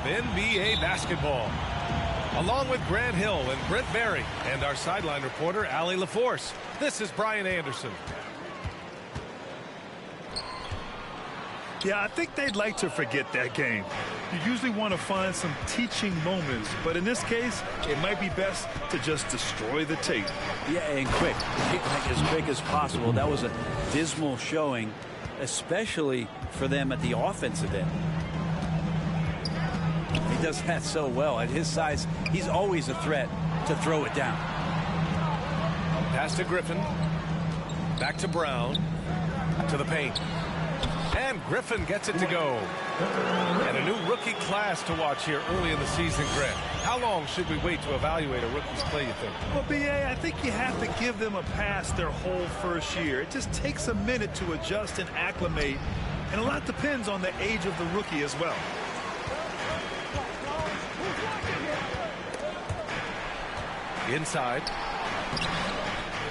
NBA basketball. Along with Grant Hill and Brent Berry and our sideline reporter, Allie LaForce, this is Brian Anderson. Yeah, I think they'd like to forget that game. You usually want to find some teaching moments, but in this case, it might be best to just destroy the tape. Yeah, and quick. Like as quick as possible. That was a dismal showing, especially for them at the offensive end. He does that so well. At his size, he's always a threat to throw it down. Pass to Griffin. Back to Brown. To the paint. And Griffin gets it to go. And a new rookie class to watch here early in the season, Grant. How long should we wait to evaluate a rookie's play, you think? Well, B.A., I think you have to give them a pass their whole first year. It just takes a minute to adjust and acclimate, and a lot depends on the age of the rookie as well. Inside.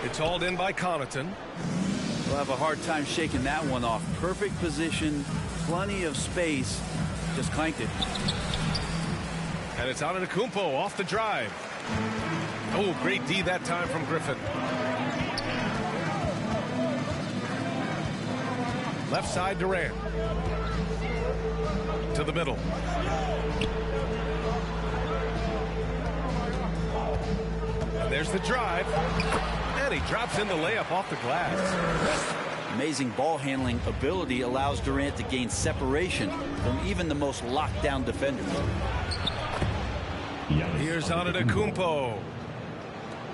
It's hauled in by Connaughton. We'll have a hard time shaking that one off. Perfect position, plenty of space. Just clanked it. And it's Antetokounmpo off the drive. Oh, great D that time from Griffin. Left side, Durant. To the middle. And there's the drive. And he drops in the layup off the glass. Amazing ball handling ability allows Durant to gain separation from even the most locked down defenders. Here's Antetokounmpo.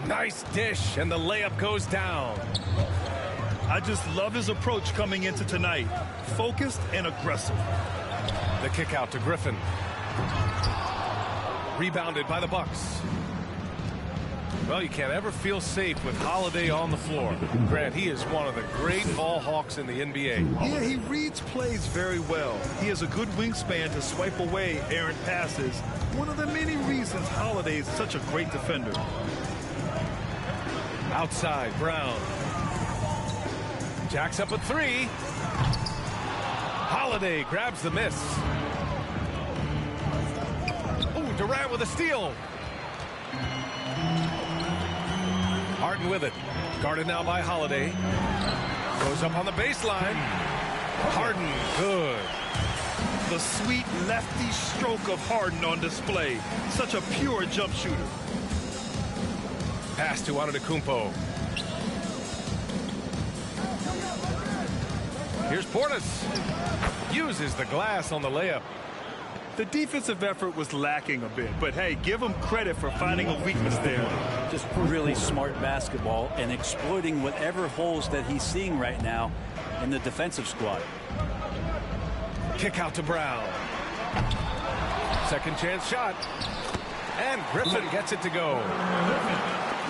Nice dish, and the layup goes down. I just love his approach coming into tonight. Focused and aggressive. The kick out to Griffin. Rebounded by the Bucks. Well, you can't ever feel safe with Holiday on the floor. Grant, he is one of the great ball hawks in the NBA. Yeah, he reads plays very well. He has a good wingspan to swipe away errant passes. One of the many reasons Holiday is such a great defender. Outside, Brown. Jacks up a three. Holiday grabs the miss. Oh, Durant with a steal. Harden with it. Guarded now by Holiday. Goes up on the baseline. Harden, good. The sweet lefty stroke of Harden on display. Such a pure jump shooter. Pass to Antetokounmpo. Here's Portis. Uses the glass on the layup. The defensive effort was lacking a bit, but hey, give him credit for finding a weakness there. Just really smart basketball and exploiting whatever holes that he's seeing right now in the defensive squad. Kick out to Brown. Second chance shot. And Griffin gets it to go.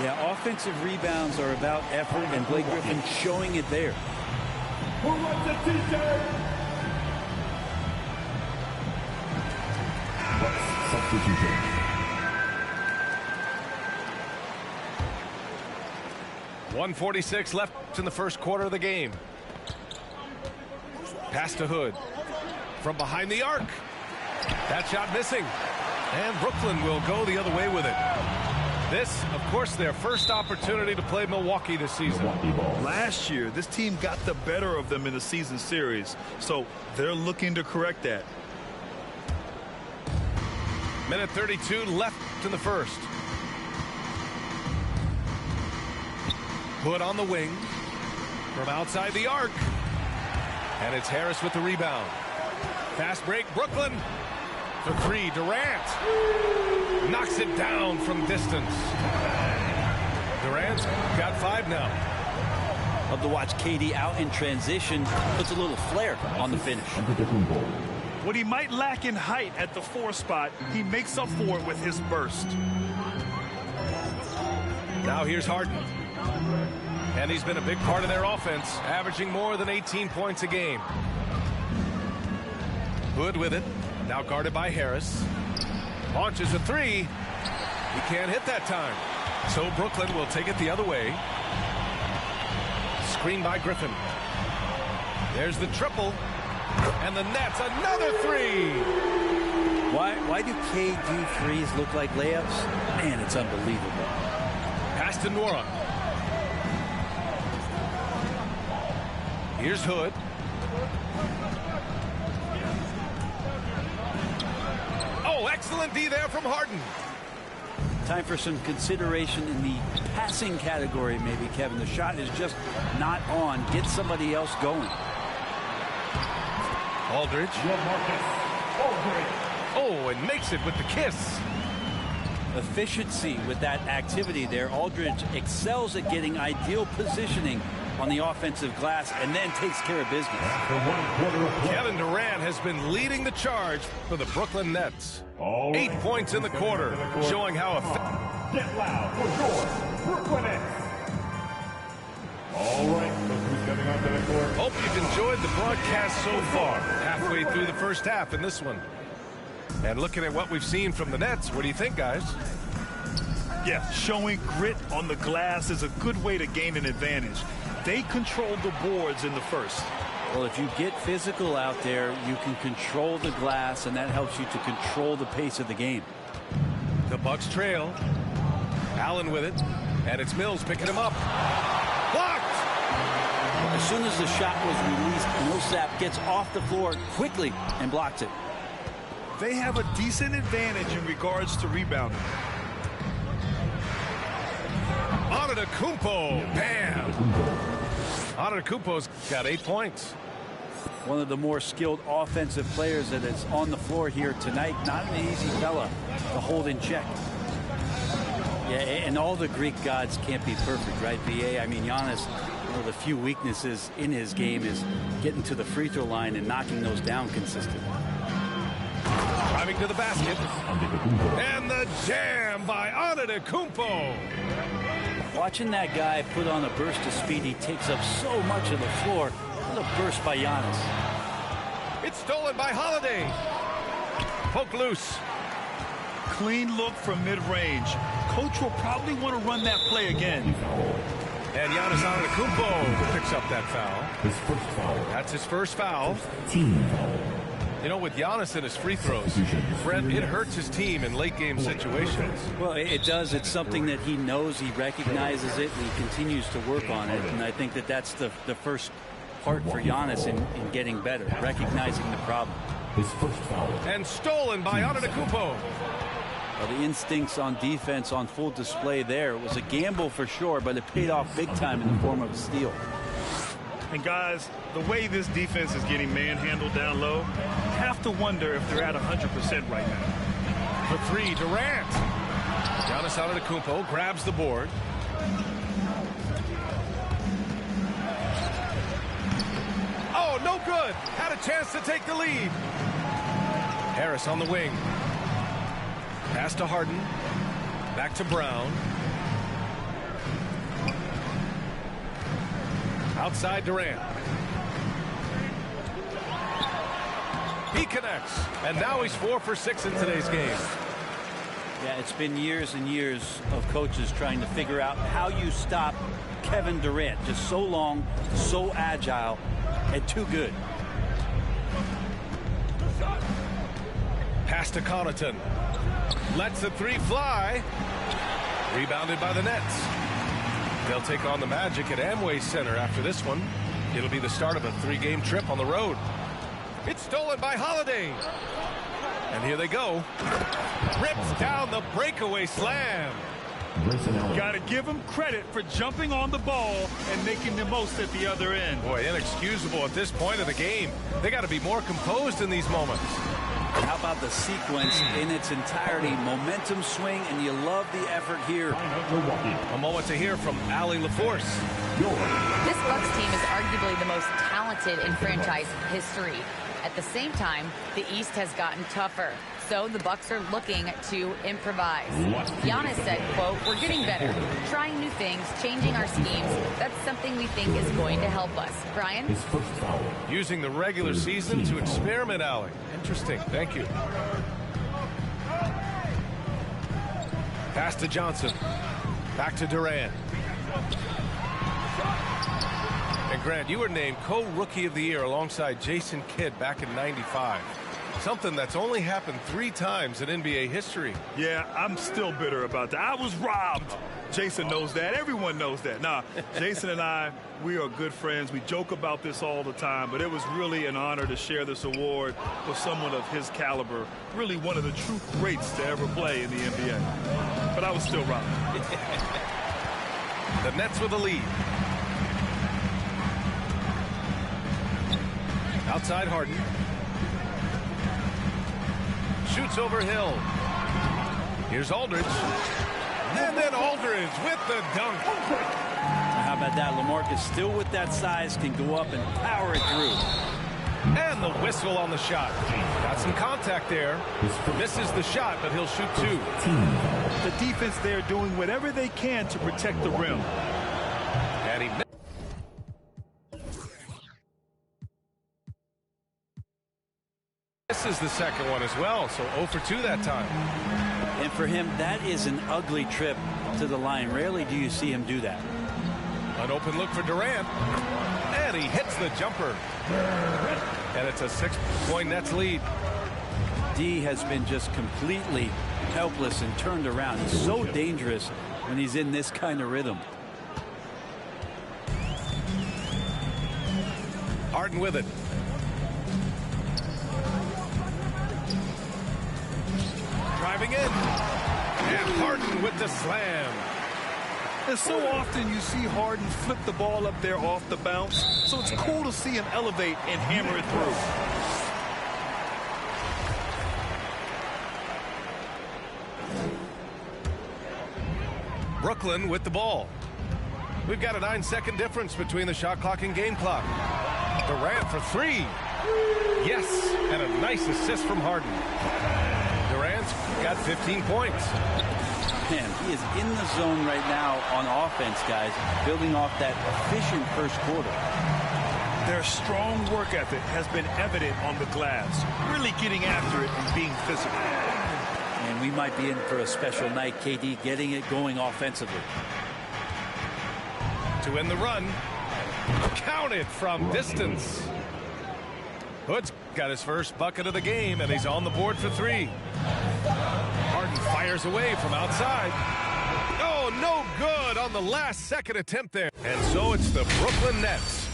Yeah, offensive rebounds are about effort, and Blake Griffin showing it there. Substitution. 1:46 left in the first quarter of the game. Pass to Hood. From behind the arc. That shot missing. And Brooklyn will go the other way with it. This, of course, their first opportunity to play Milwaukee this season. Last year, this team got the better of them in the season series, so they're looking to correct that. Minute 32 left in the first. Hood on the wing. From outside the arc. And it's Harris with the rebound. Fast break, Brooklyn. For three, Durant. Knocks it down from distance. Durant's got 5 now. Love to watch KD out in transition. Puts a little flair on the finish. What he might lack in height at the 4 spot, he makes up for it with his burst. Now here's Harden. And he's been a big part of their offense, averaging more than 18 points a game. Hood with it. Now guarded by Harris. Launches a 3. He can't hit that time. So Brooklyn will take it the other way. Screen by Griffin. There's the triple. And the Nets, another 3. Why do KD threes look like layups? Man, it's unbelievable. Pass to Nora. Here's Hood. Oh, excellent D there from Harden. Time for some consideration in the passing category, maybe, Kevin. The shot is just not on. Get somebody else going. Aldridge. Oh, and makes it with the kiss. Efficiency with that activity there. Aldridge excels at getting ideal positioning on the offensive glass and then takes care of business. Kevin Durant has been leading the charge for the Brooklyn Nets. 8 points in the quarter, showing how effective. Get loud for your Brooklyn Nets. All right, look who's coming onto the court. Hope you've enjoyed the broadcast so far. Halfway through the first half in this one. And looking at what we've seen from the Nets, what do you think, guys? Yeah, showing grit on the glass is a good way to gain an advantage. They controlled the boards in the first. Well, if you get physical out there, you can control the glass, and that helps you to control the pace of the game. The Bucks trail. Allen with it. And it's Mills picking him up. Blocked! As soon as the shot was released, Millsap gets off the floor quickly and blocks it. They have a decent advantage in regards to rebounding. Antetokounmpo. Bam! Antetokounmpo's got 8 points. One of the more skilled offensive players that is on the floor here tonight. Not an easy fella to hold in check. Yeah, and all the Greek gods can't be perfect, right, BA? I mean, Giannis, one of the few weaknesses in his game is getting to the free throw line and knocking those down consistently. Driving to the basket. And the jam by Antetokounmpo. Watching that guy put on a burst of speed, he takes up so much of the floor. What a burst by Giannis. It's stolen by Holiday. Poke loose. Clean look from mid-range. Coach will probably want to run that play again. And Giannis Antetokounmpo picks up that foul. His first foul. That's his first foul. Team foul. You know, with Giannis and his free throws, Brett, it hurts his team in late-game situations. Well, it does. It's something that he knows, he recognizes it, and he continues to work on it. And I think that that's the first part for Giannis in getting better, recognizing the problem. His first foul. And stolen by Antetokounmpo. Well, the instincts on defense on full display there. It was a gamble for sure, but it paid off big time in the form of a steal. And guys, the way this defense is getting manhandled down low, have to wonder if they're at 100% right now. For three, Durant. Giannis Antetokounmpo grabs the board. Oh, no good. Had a chance to take the lead. Harris on the wing. Pass to Harden. Back to Brown. Outside Durant. He connects. And now he's 4 for 6 in today's game. Yeah, it's been years and years of coaches trying to figure out how you stop Kevin Durant. Just so long, so agile, and too good. Pass to Connaughton. Lets the three fly. Rebounded by the Nets. They'll take on the Magic at Amway Center after this one. It'll be the start of a 3-game trip on the road. It's stolen by Holiday. And here they go. Rips down the breakaway slam. Got to give him credit for jumping on the ball and making the most at the other end. Boy, inexcusable at this point of the game. They got to be more composed in these moments. How about the sequence in its entirety? Momentum swing, and you love the effort here. A moment to hear from Allie LaForce. This Bucks team is arguably the most talented in franchise history. At the same time, the East has gotten tougher. So the Bucks are looking to improvise. Giannis said, quote, "We're getting better, trying new things, changing our schemes. That's something we think is going to help us." Brian? Using the regular season to experiment, Allie. Interesting. Thank you. Pass to Johnson. Back to Durant. And Grant, you were named co-rookie of the year alongside Jason Kidd back in '95. Something that's only happened 3 times in NBA history. Yeah, I'm still bitter about that. I was robbed. Jason knows that. Everyone knows that. Nah, Jason and I, we are good friends. We joke about this all the time, but it was really an honor to share this award with someone of his caliber. Really one of the true greats to ever play in the NBA. But I was still robbed. The Nets with a lead. Outside Harden. Shoots over Hill. Here's Aldridge. And then Aldridge with the dunk. How about that? LaMarcus still with that size can go up and power it through. And the whistle on the shot. Got some contact there. Misses the shot, but he'll shoot 2. The defense there doing whatever they can to protect the rim. And he misses the second one as well, so 0 for 2 that time. And for him, that is an ugly trip to the line. Rarely do you see him do that. An open look for Durant. And he hits the jumper. And it's a 6-point Nets lead. D has been just completely helpless and turned around. He's so dangerous when he's in this kind of rhythm. Harden with it. Driving in. And Harden with the slam. And so often you see Harden flip the ball up there off the bounce. So it's cool to see him elevate and hammer it through. Brooklyn with the ball. We've got a 9-second difference between the shot clock and game clock. Durant for 3. Yes, and a nice assist from Harden. Durant's got 15 points. Man, he is in the zone right now on offense, guys, building off that efficient first quarter. Their strong work ethic has been evident on the glass, really getting after it and being physical. And we might be in for a special night, KD getting it going offensively. To end the run. Count it from distance. Hood's got his first bucket of the game, and he's on the board for 3. Harden fires away from outside. Oh, no good on the last second attempt there. And so it's the Brooklyn Nets,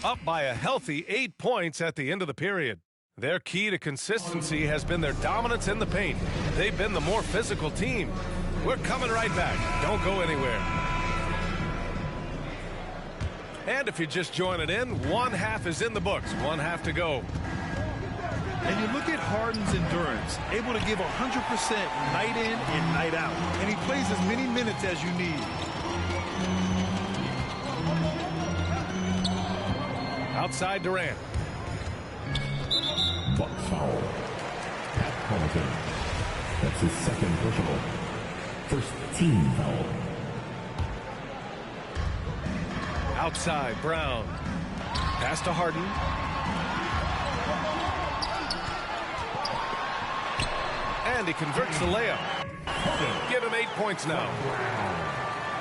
up by a healthy 8 points at the end of the period. Their key to consistency has been their dominance in the paint. They've been the more physical team. We're coming right back. Don't go anywhere. And if you're just joining in, 1 half is in the books. 1 half to go. And you look at Harden's endurance, able to give 100% night in and night out. And he plays as many minutes as you need. Outside Durant. Bucks foul. Pat Connaughton. That's his second personal. First team foul. Outside Brown. Pass to Harden. And he converts the layup. Give him 8 points now.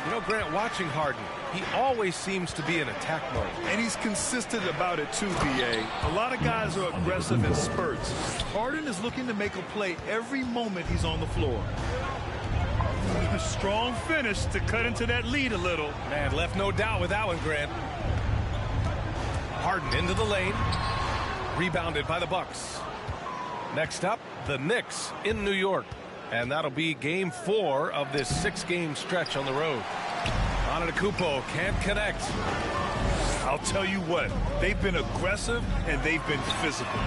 You know, Grant, watching Harden, he always seems to be in attack mode. And he's consistent about it too, B.A. A lot of guys are aggressive in spurts. Harden is looking to make a play every moment he's on the floor. A strong finish to cut into that lead a little. Man, left no doubt with that one, Grant. Harden into the lane. Rebounded by the Bucks. Next up, the Knicks in New York. And that'll be game 4 of this 6-game stretch on the road. Antetokounmpo can't connect. I'll tell you what, they've been aggressive and they've been physical.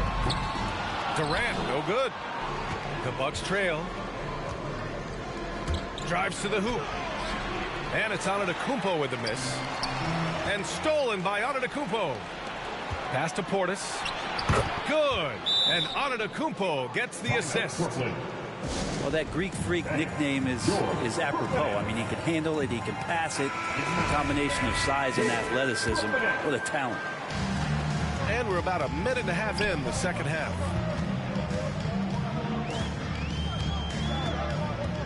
Durant, no good. The Bucks trail. Drives to the hoop. And it's Antetokounmpo with the miss. And stolen by Antetokounmpo. Pass to Portis. Good. And Antetokounmpo gets the assist. Well, that Greek Freak nickname is apropos. I mean, he can handle it, he can pass it. A combination of size and athleticism. What a talent. And we're about a minute and a half in the second half.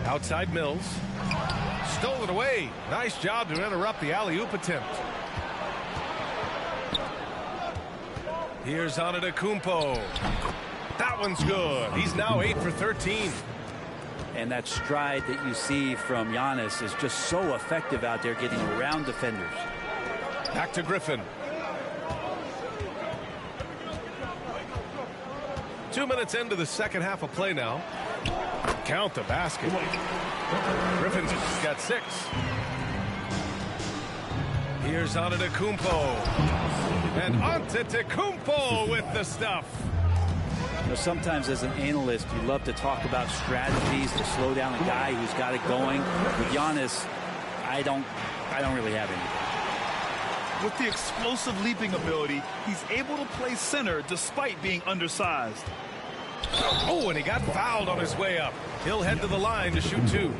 Outside Mills. Stole it away. Nice job to interrupt the alley-oop attempt. Here's Antetokounmpo. That one's good. He's now 8 for 13. And that stride that you see from Giannis is just so effective out there getting around defenders. Back to Griffin. 2 minutes into the second half of play now. Count the basket. Griffin's got 6. Here's Antetokounmpo. And Antetokounmpo with the stuff. You know, sometimes as an analyst, you love to talk about strategies to slow down a guy who's got it going. With Giannis, I don't really have anything. With the explosive leaping ability, he's able to play center despite being undersized. Oh, and he got fouled on his way up. He'll head to the line to shoot 2.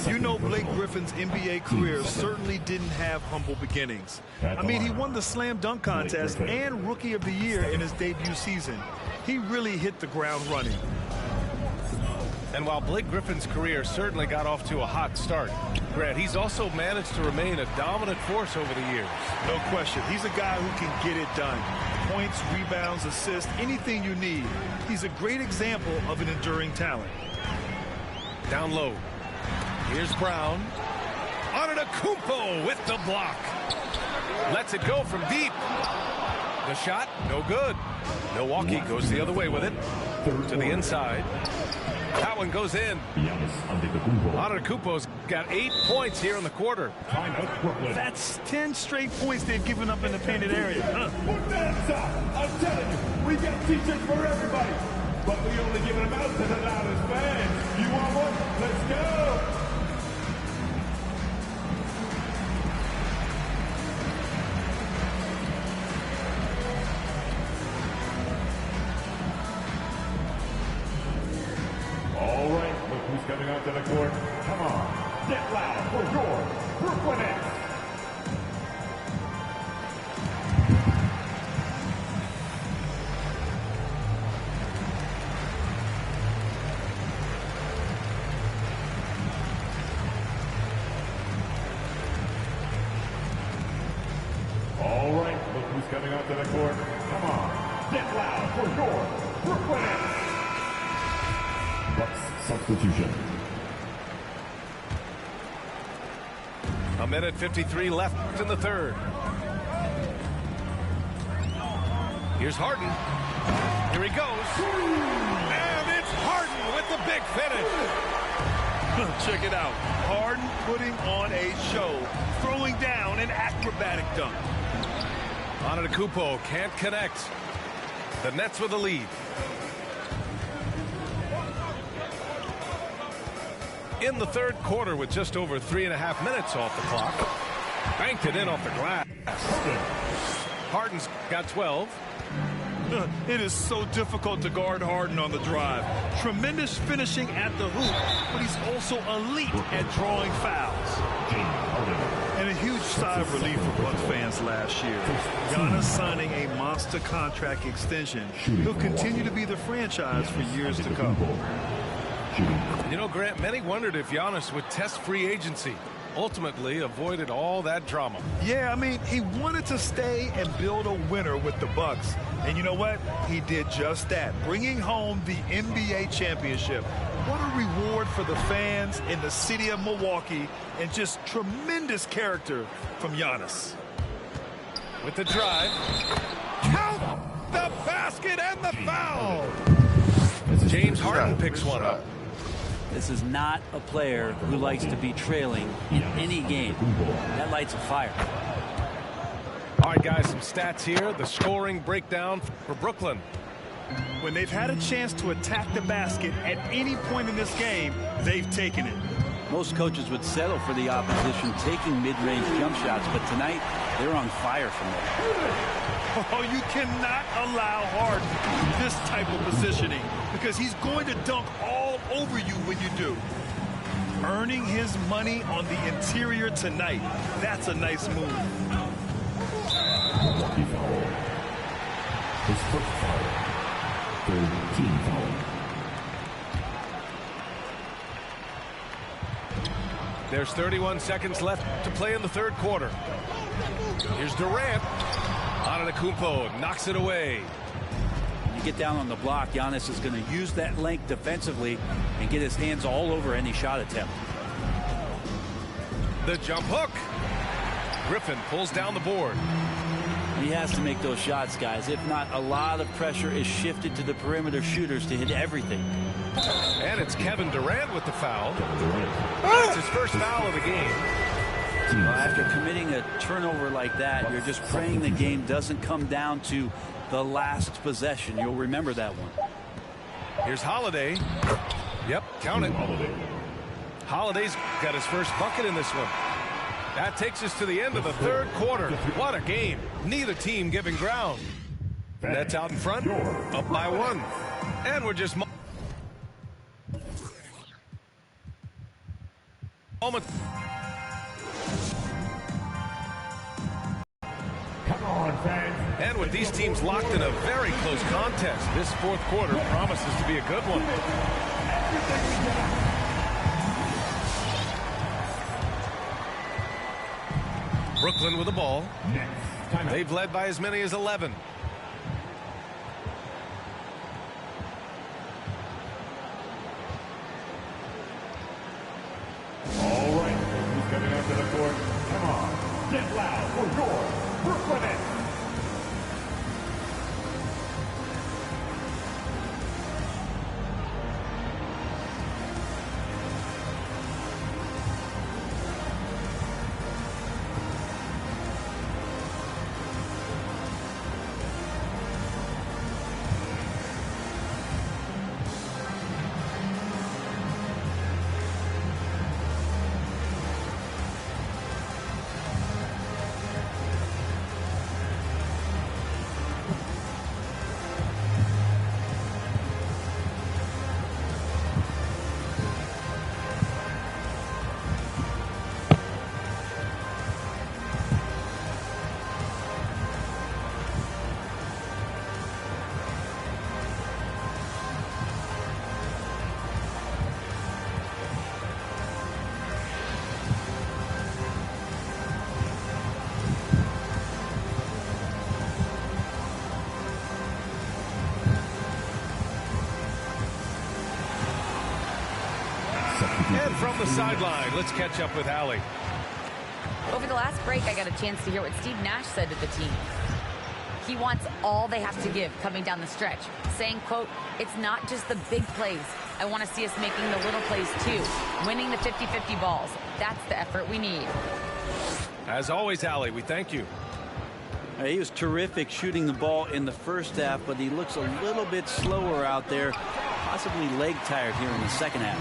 You know, Blake Griffin's NBA career certainly didn't have humble beginnings. I mean, he won the slam dunk contest and Rookie of the Year in his debut season. He really hit the ground running. And while Blake Griffin's career certainly got off to a hot start, Grant, he's also managed to remain a dominant force over the years. No question. He's a guy who can get it done. Points, rebounds, assists, anything you need. He's a great example of an enduring talent. Down low. Here's Brown. Antetokounmpo with the block. Lets it go from deep. The shot, no good. Milwaukee goes the other way with it. To the inside. That one goes in. Antetokounmpo's got 8 points here in the quarter. That's 10 straight points they've given up in the painted area. I'm telling you, we got t-shirts for everybody. But we only give them out to the loudest fans. You want one? Let's go. All right, look who's coming out to the court. Come on, get loud for your Brooklyn Nets. All right, look who's coming out to the court. Come on, get loud for your Brooklyn Nets. Bucks substitution. A minute 53 left in the third. Here's Harden. Here he goes. And it's Harden with the big finish. Check it out. Harden putting on a show, throwing down an acrobatic dunk. Antetokounmpo can't connect. The Nets with the lead. In the third quarter with just over 3.5 minutes off the clock. Banked it in off the glass. Harden's got 12. It is so difficult to guard Harden on the drive. Tremendous finishing at the hoop, but he's also elite at drawing fouls. And a huge sigh of relief for Bucks fans last year. Giannis signing a monster contract extension. He'll continue to be the franchise for years to come. You know, Grant, many wondered if Giannis would test free agency. Ultimately avoided all that drama. Yeah, I mean, he wanted to stay and build a winner with the Bucks. And you know what? He did just that, bringing home the NBA championship. What a reward for the fans in the city of Milwaukee, and just tremendous character from Giannis. With the drive. Count the basket and the foul. James Harden picks one up. This is not a player who likes to be trailing in any game. That lights a fire. All right, guys, some stats here. The scoring breakdown for Brooklyn. When they've had a chance to attack the basket at any point in this game, they've taken it. Most coaches would settle for the opposition taking mid-range jump shots, but tonight they're on fire from there. Oh, you cannot allow Harden this type of positioning, because he's going to dunk all over you when you do. Earning his money on the interior tonight. That's a nice move. Milwaukee foul. His first foul. Third team foul. There's 31 seconds left to play in the third quarter. Here's Durant. Antetokounmpo knocks it away. You get down on the block, Giannis is going to use that length defensively and get his hands all over any shot attempt. The jump hook. Griffin pulls down the board. He has to make those shots, guys. If not, a lot of pressure is shifted to the perimeter shooters to hit everything. And it's Kevin Durant with the foul. That's his first foul of the game. Well, after committing a turnover like that, you're just praying the game doesn't come down to the last possession. You'll remember that one. Here's Holiday. Yep, count it. Holiday's got his first bucket in this one. That takes us to the end of the third quarter. What a game. Neither team giving ground. Nets out in front, up by 1. And we're just moment. Come on, fans. And with these teams locked in a very close contest, this fourth quarter promises to be a good one. Brooklyn with the ball. They've led by as many as 11. All right, who's coming up to the court? Come on, get loud for your Brooklyn Nets. And from the sideline, let's catch up with Allie. Over the last break, I got a chance to hear what Steve Nash said to the team. He wants all they have to give coming down the stretch, saying, quote, "It's not just the big plays. I want to see us making the little plays too, winning the 50-50 balls. That's the effort we need." As always, Allie, we thank you. He was terrific shooting the ball in the first half, but he looks a little bit slower out there, possibly leg tired here in the second half.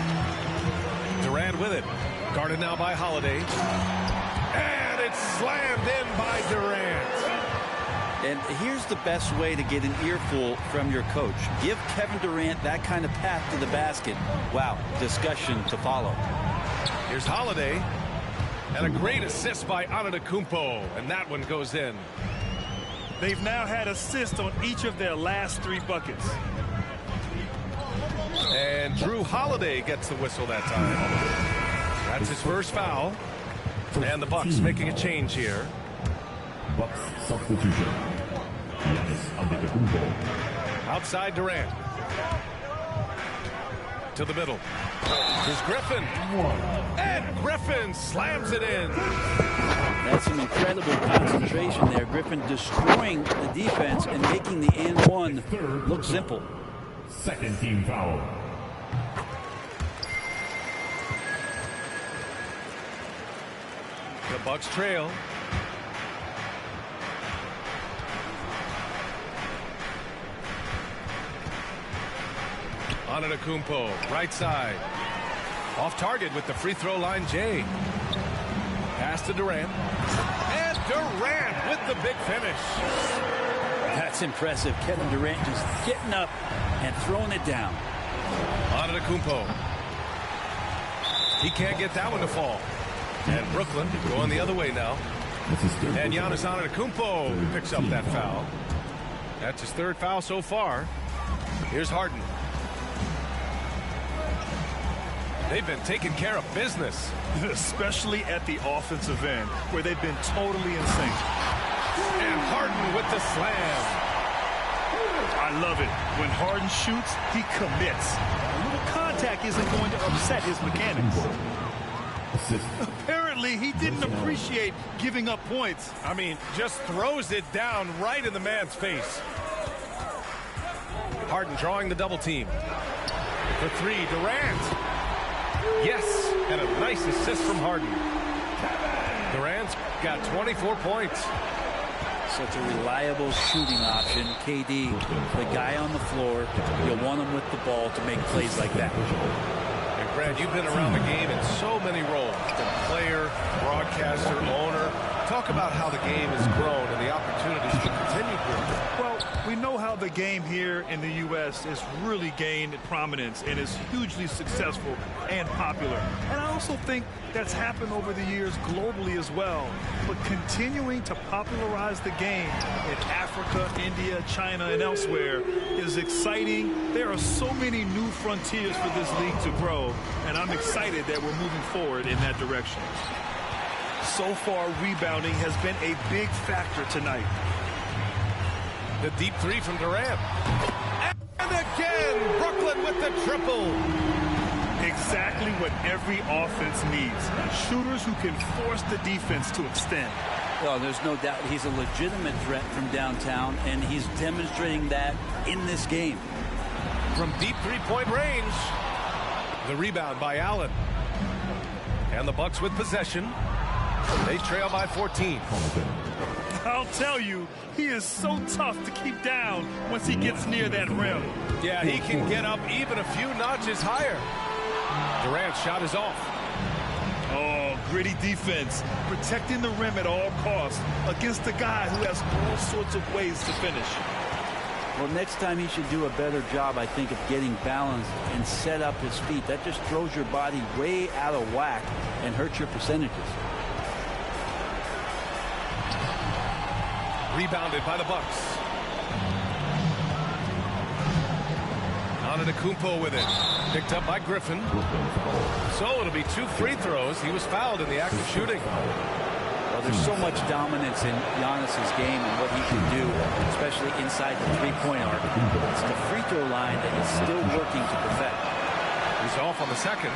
Durant with it. Guarded now by Holiday. And it's slammed in by Durant. And here's the best way to get an earful from your coach. Give Kevin Durant that kind of path to the basket. Wow, discussion to follow. Here's Holiday. And a great assist by Antetokounmpo. And that one goes in. They've now had assists on each of their last 3 buckets. And Drew Holiday gets the whistle that time. That's his first foul. And the Bucks making a change here. Bucks substitution. Giannis Antetokounmpo. Outside Durant. To the middle. Here's Griffin. And Griffin slams it in. That's some incredible concentration there. Griffin destroying the defense and making the and one look simple. Second team foul. The Bucks trail. Antetokounmpo, right side. Off target with the free throw line, Jay. Pass to Durant. And Durant with the big finish. That's impressive. Kevin Durant just getting up and throwing it down. Antetokounmpo. He can't get that one to fall. And Brooklyn going the other way now. And Giannis Antetokounmpo picks up that foul. That's his third foul so far. Here's Harden. They've been taking care of business. Especially at the offensive end, where they've been totally in sync. And Harden with the slam. I love it. When Harden shoots, he commits. A little contact isn't going to upset his mechanics. Apparently, he didn't appreciate giving up points. I mean, just throws it down right in the man's face. Harden drawing the double team. For three, Durant. Yes, and a nice assist from Harden. Durant's got 24 points. Such a reliable shooting option. KD, the guy on the floor, you'll want him with the ball to make plays like that. And Brad, you've been around the game in so many roles, from player, broadcaster, owner. Talk about how the game has grown and the opportunities to continue growing. Well, we know how the game here in the U.S. has really gained prominence and is hugely successful and popular. And I also think that's happened over the years globally as well. But continuing to popularize the game in Africa, India, China, and elsewhere is exciting. There are so many new frontiers for this league to grow, and I'm excited that we're moving forward in that direction. So far, rebounding has been a big factor tonight. The deep three from Durant. And again, Brooklyn with the triple. Exactly what every offense needs. Shooters who can force the defense to extend. Well, there's no doubt he's a legitimate threat from downtown, and he's demonstrating that in this game. From deep three-point range. The rebound by Allen. And the Bucks with possession. They trail by 14. I'll tell you, he is so tough to keep down once he gets near that rim. Yeah, he can get up even a few notches higher. Durant's shot is off. Oh, gritty defense, protecting the rim at all costs against a guy who has all sorts of ways to finish. Well, next time he should do a better job, I think, of getting balanced and set up his feet. That just throws your body way out of whack and hurts your percentages. Rebounded by the Bucks. Antetokounmpo with it. Picked up by Griffin. So it'll be 2 free throws. He was fouled in the act of shooting. Well, there's so much dominance in Giannis's game and what he can do, especially inside the three-point arc. It's the free throw line that he's still working to perfect. He's off on the second.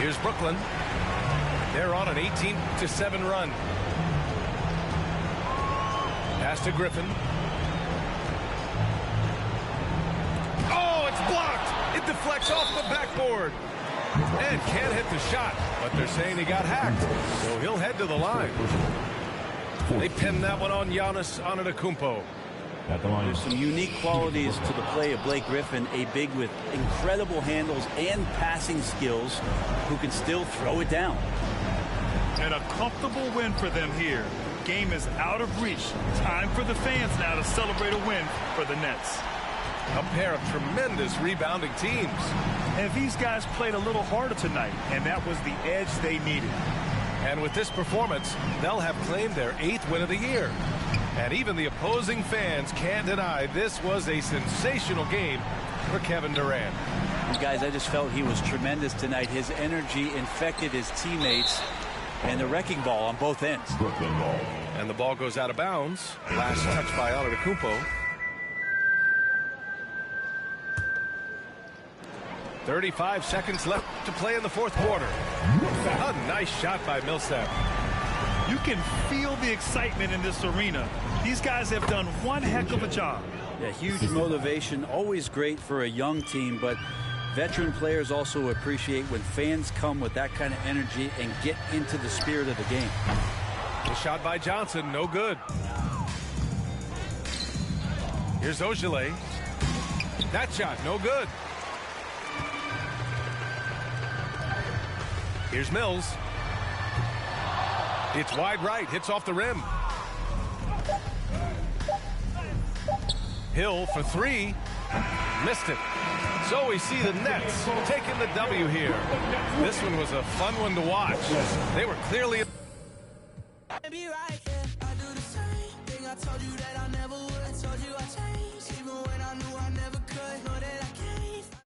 Here's Brooklyn. They're on an 18-7 run. Pass to Griffin. Oh, it's blocked. It deflects off the backboard. And can't hit the shot, but they're saying he got hacked, so he'll head to the line. They pinned that one on Giannis Antetokounmpo. There's some unique qualities to the play of Blake Griffin, a big with incredible handles and passing skills who can still throw it down. And a comfortable win for them here. Game is out of reach. Time for the fans now to celebrate a win for the Nets. A pair of tremendous rebounding teams. And these guys played a little harder tonight, and that was the edge they needed. And with this performance, they'll have claimed their 8th win of the year. And even the opposing fans can't deny this was a sensational game for Kevin Durant. And guys, I just felt he was tremendous tonight. His energy infected his teammates, and the wrecking ball on both ends. And the ball goes out of bounds. Last touch by Antetokounmpo. 35 seconds left to play in the fourth quarter. A nice shot by Millsap. You can feel the excitement in this arena. These guys have done one heck of a job. Yeah, huge motivation, always great for a young team, but veteran players also appreciate when fans come with that kind of energy and get into the spirit of the game. The shot by Johnson, no good. Here's Ojale. That shot, no good. Here's Mills. It's wide right, hits off the rim. Hill for 3. Missed it. So we see the Nets taking the W here. This one was a fun one to watch. They were clearly... I do the same thing I told you that I never would. I told you I changed even when I knew I